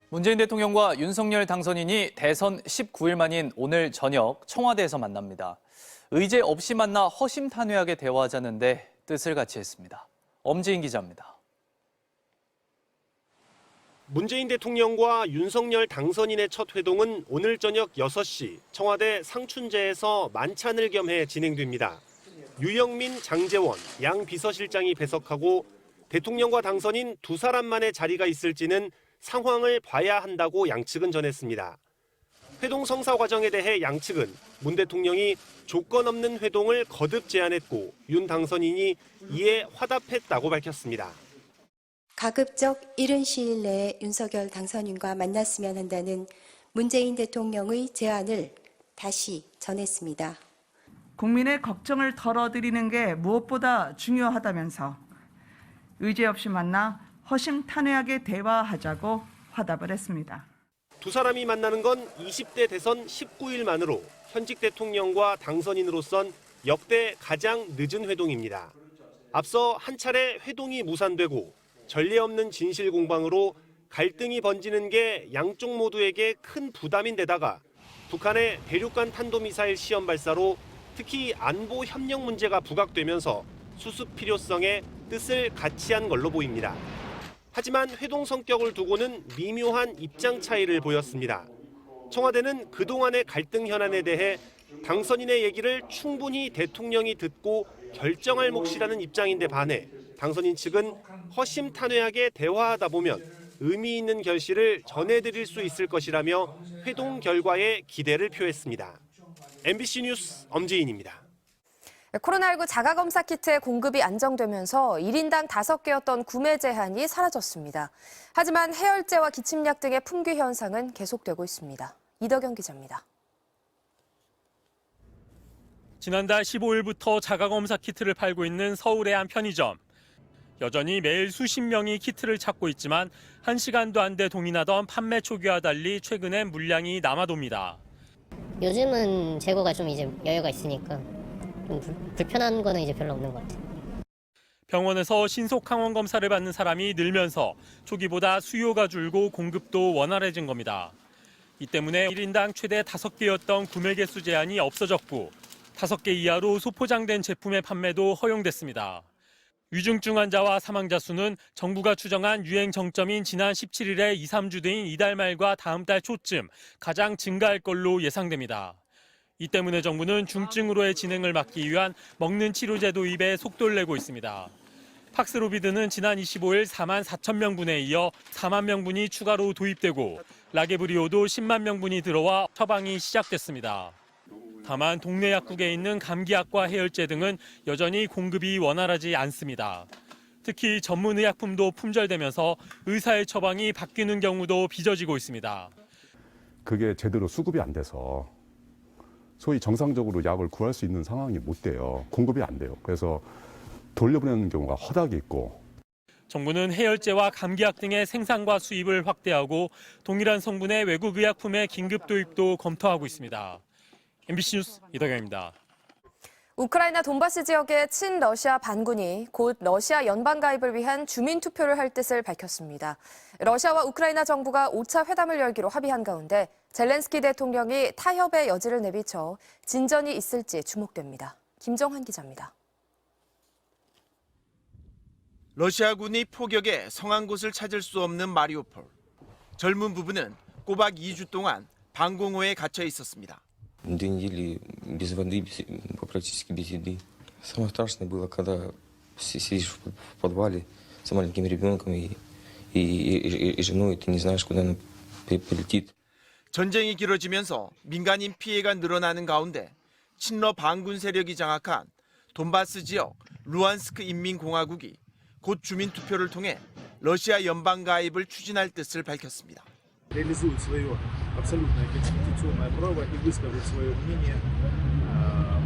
문재인 대통령과 윤석열 당선인이 대선 19일 만인 오늘 저녁 청와대에서 만납니다. 의제 없이 만나 허심탄회하게 대화하자는데 뜻을 같이 했습니다. 엄지인 기자입니다. 문재인 대통령과 윤석열 당선인의 첫 회동은 오늘 저녁 6시 청와대 상춘제에서 만찬을 겸해 진행됩니다. 유영민, 장제원 양 비서실장이 배석하고 대통령과 당선인 두 사람만의 자리가 있을지는 상황을 봐야 한다고 양측은 전했습니다. 회동 성사 과정에 대해 양측은 문 대통령이 조건 없는 회동을 거듭 제안했고 윤 당선인이 이에 화답했다고 밝혔습니다. 가급적 이른 시일 내에 윤석열 당선인과 만났으면 한다는 문재인 대통령의 제안을 다시 전했습니다. 국민의 걱정을 덜어드리는 게 무엇보다 중요하다면서 의제 없이 만나 허심탄회하게 대화하자고 화답을 했습니다. 두 사람이 만나는 건 20대 대선 19일 만으로 현직 대통령과 당선인으로선 역대 가장 늦은 회동입니다. 앞서 한 차례 회동이 무산되고 전례 없는 진실 공방으로 갈등이 번지는 게 양쪽 모두에게 큰 부담인데다가 북한의 대륙간 탄도미사일 시험 발사로 특히 안보 협력 문제가 부각되면서 수습 필요성에 뜻을 같이 한 걸로 보입니다. 하지만 회동 성격을 두고는 미묘한 입장 차이를 보였습니다. 청와대는 그동안의 갈등 현안에 대해 당선인의 얘기를 충분히 대통령이 듣고 결정할 몫이라는 입장인데 반해 당선인 측은 허심탄회하게 대화하다 보면 의미 있는 결실을 전해드릴 수 있을 것이라며 회동 결과에 기대를 표했습니다. MBC 뉴스 엄지인입니다. 코로나19 자가검사 키트의 공급이 안정되면서 1인당 5개였던 구매 제한이 사라졌습니다. 하지만 해열제와 기침약 등의 품귀 현상은 계속되고 있습니다. 이덕영 기자입니다. 지난달 15일부터 자가검사 키트를 팔고 있는 서울의 한 편의점. 여전히 매일 수십 명이 키트를 찾고 있지만 1시간도 안 돼 동인하던 판매 초기와 달리 최근엔 물량이 남아돕니다. 요즘은 재고가 좀 이제 여유가 있으니까 좀 불편한 거는 이제 별로 없는 것 같아요. 병원에서 신속 항원 검사를 받는 사람이 늘면서 초기보다 수요가 줄고 공급도 원활해진 겁니다. 이 때문에 1인당 최대 5개였던 구매 개수 제한이 없어졌고 5개 이하로 소포장된 제품의 판매도 허용됐습니다. 위중증 환자와 사망자 수는 정부가 추정한 유행 정점인 지난 17일에 2, 3주 뒤인 이달 말과 다음 달 초쯤 가장 증가할 걸로 예상됩니다. 이 때문에 정부는 중증으로의 진행을 막기 위한 먹는 치료제 도입에 속도를 내고 있습니다. 팍스로비드는 지난 25일 4만 4천 명분에 이어 4만 명분이 추가로 도입되고 라게브리오도 10만 명분이 들어와 처방이 시작됐습니다. 다만 동네 약국에 있는 감기약과 해열제 등은 여전히 공급이 원활하지 않습니다. 특히 전문의약품도 품절되면서 의사의 처방이 바뀌는 경우도 빚어지고 있습니다. 그게 제대로 수급이 안 돼서 소위 정상적으로 약을 구할 수 있는 상황이 못 돼요. 공급이 안 돼요. 그래서 돌려보내는 경우가 허다하게 있고. 정부는 해열제와 감기약 등의 생산과 수입을 확대하고 동일한 성분의 외국 의약품의 긴급 도입도 검토하고 있습니다. MBC 뉴스 이덕영입니다. 우크라이나 돈바스 지역의 친러시아 반군이 곧 러시아 연방 가입을 위한 주민 투표를 할 뜻을 밝혔습니다. 러시아와 우크라이나 정부가 5차 회담을 열기로 합의한 가운데 젤렌스키 대통령이 타협의 여지를 내비쳐 진전이 있을지 주목됩니다. 김정환 기자입니다. 러시아군이 포격에 성한 곳을 찾을 수 없는 마리우폴. 젊은 부부는 꼬박 2주 동안 방공호에 갇혀 있었습니다. 2 недели без воды, практически без еды. Самое страшное было, когда сидишь в подвале с маленьким ребенком и женой, ты не знаешь, куда она полетит. 전쟁이 길어지면서 민간인 피해가 늘어나는 가운데 친러 반군 세력이 장악한 돈바스 지역 루안스크 인민공화국이 곧 주민투표를 통해 러시아 연방 가입을 추진할 뜻을 밝혔습니다. реализуют свое абсолютное конституционное право и высказать свое мнение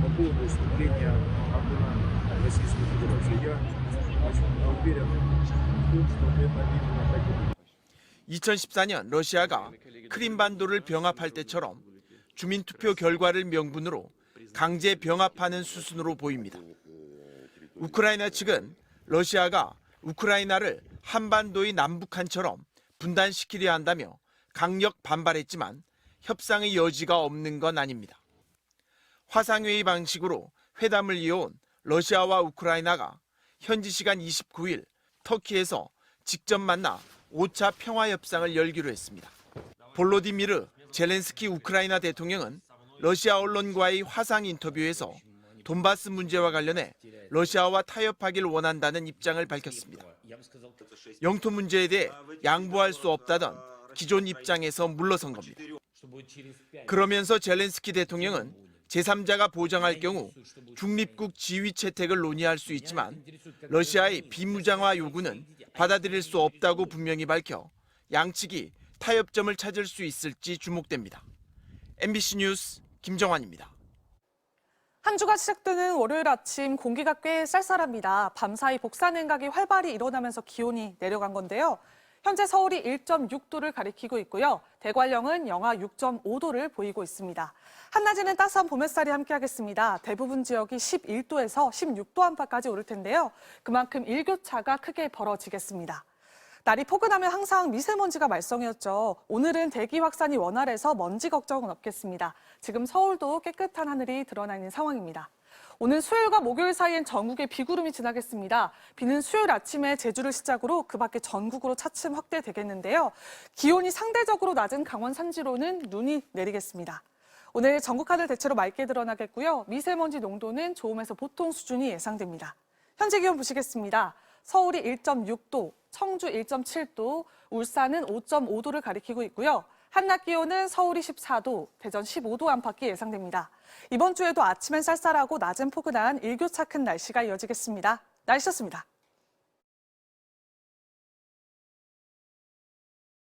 по поводу вступления в Российскую Федерацию. Я очень уверен в том, что это именно так и будет. 2014년 러시아가 크림반도를 병합할 때처럼 주민투표 결과를 명분으로 강제 병합하는 수순으로 보입니다. 우크라이나 측은 러시아가 우크라이나를 한반도의 남북한처럼 분단시키려 한다며 강력 반발했지만 협상의 여지가 없는 건 아닙니다. 화상회의 방식으로 회담을 이어온 러시아와 우크라이나가 현지 시간 29일 터키에서 직접 만나 5차 평화협상을 열기로 했습니다. 볼로디미르 젤렌스키 우크라이나 대통령은 러시아 언론과의 화상 인터뷰에서 돈바스 문제와 관련해 러시아와 타협하길 원한다는 입장을 밝혔습니다. 영토 문제에 대해 양보할 수 없다던 기존 입장에서 물러선 겁니다. 그러면서 젤렌스키 대통령은 제3자가 보장할 경우 중립국 지위 채택을 논의할 수 있지만 러시아의 비무장화 요구는 받아들일 수 없다고 분명히 밝혀 양측이 타협점을 찾을 수 있을지 주목됩니다. MBC 뉴스 김정환입니다. 한 주가 시작되는 월요일 아침 공기가 꽤 쌀쌀합니다. 밤사이 복사 냉각이 활발히 일어나면서 기온이 내려간 건데요. 현재 서울이 1.6도를 가리키고 있고요. 대관령은 영하 6.5도를 보이고 있습니다. 한낮에는 따스한 봄 햇살이 함께하겠습니다. 대부분 지역이 11도에서 16도 안팎까지 오를 텐데요. 그만큼 일교차가 크게 벌어지겠습니다. 날이 포근하면 항상 미세먼지가 말썽이었죠. 오늘은 대기 확산이 원활해서 먼지 걱정은 없겠습니다. 지금 서울도 깨끗한 하늘이 드러나 있는 상황입니다. 오늘 수요일과 목요일 사이엔 전국에 비구름이 지나겠습니다. 비는 수요일 아침에 제주를 시작으로 그 밖에 전국으로 차츰 확대되겠는데요. 기온이 상대적으로 낮은 강원 산지로는 눈이 내리겠습니다. 오늘 전국 하늘 대체로 맑게 드러나겠고요. 미세먼지 농도는 좋음에서 보통 수준이 예상됩니다. 현재 기온 보시겠습니다. 서울이 1.6도, 청주 1.7도, 울산은 5.5도를 가리키고 있고요. 한낮 기온은 서울이 14도, 대전 15도 안팎이 예상됩니다. 이번 주에도 아침엔 쌀쌀하고 낮은 포근한 일교차 큰 날씨가 이어지겠습니다. 날씨였습니다.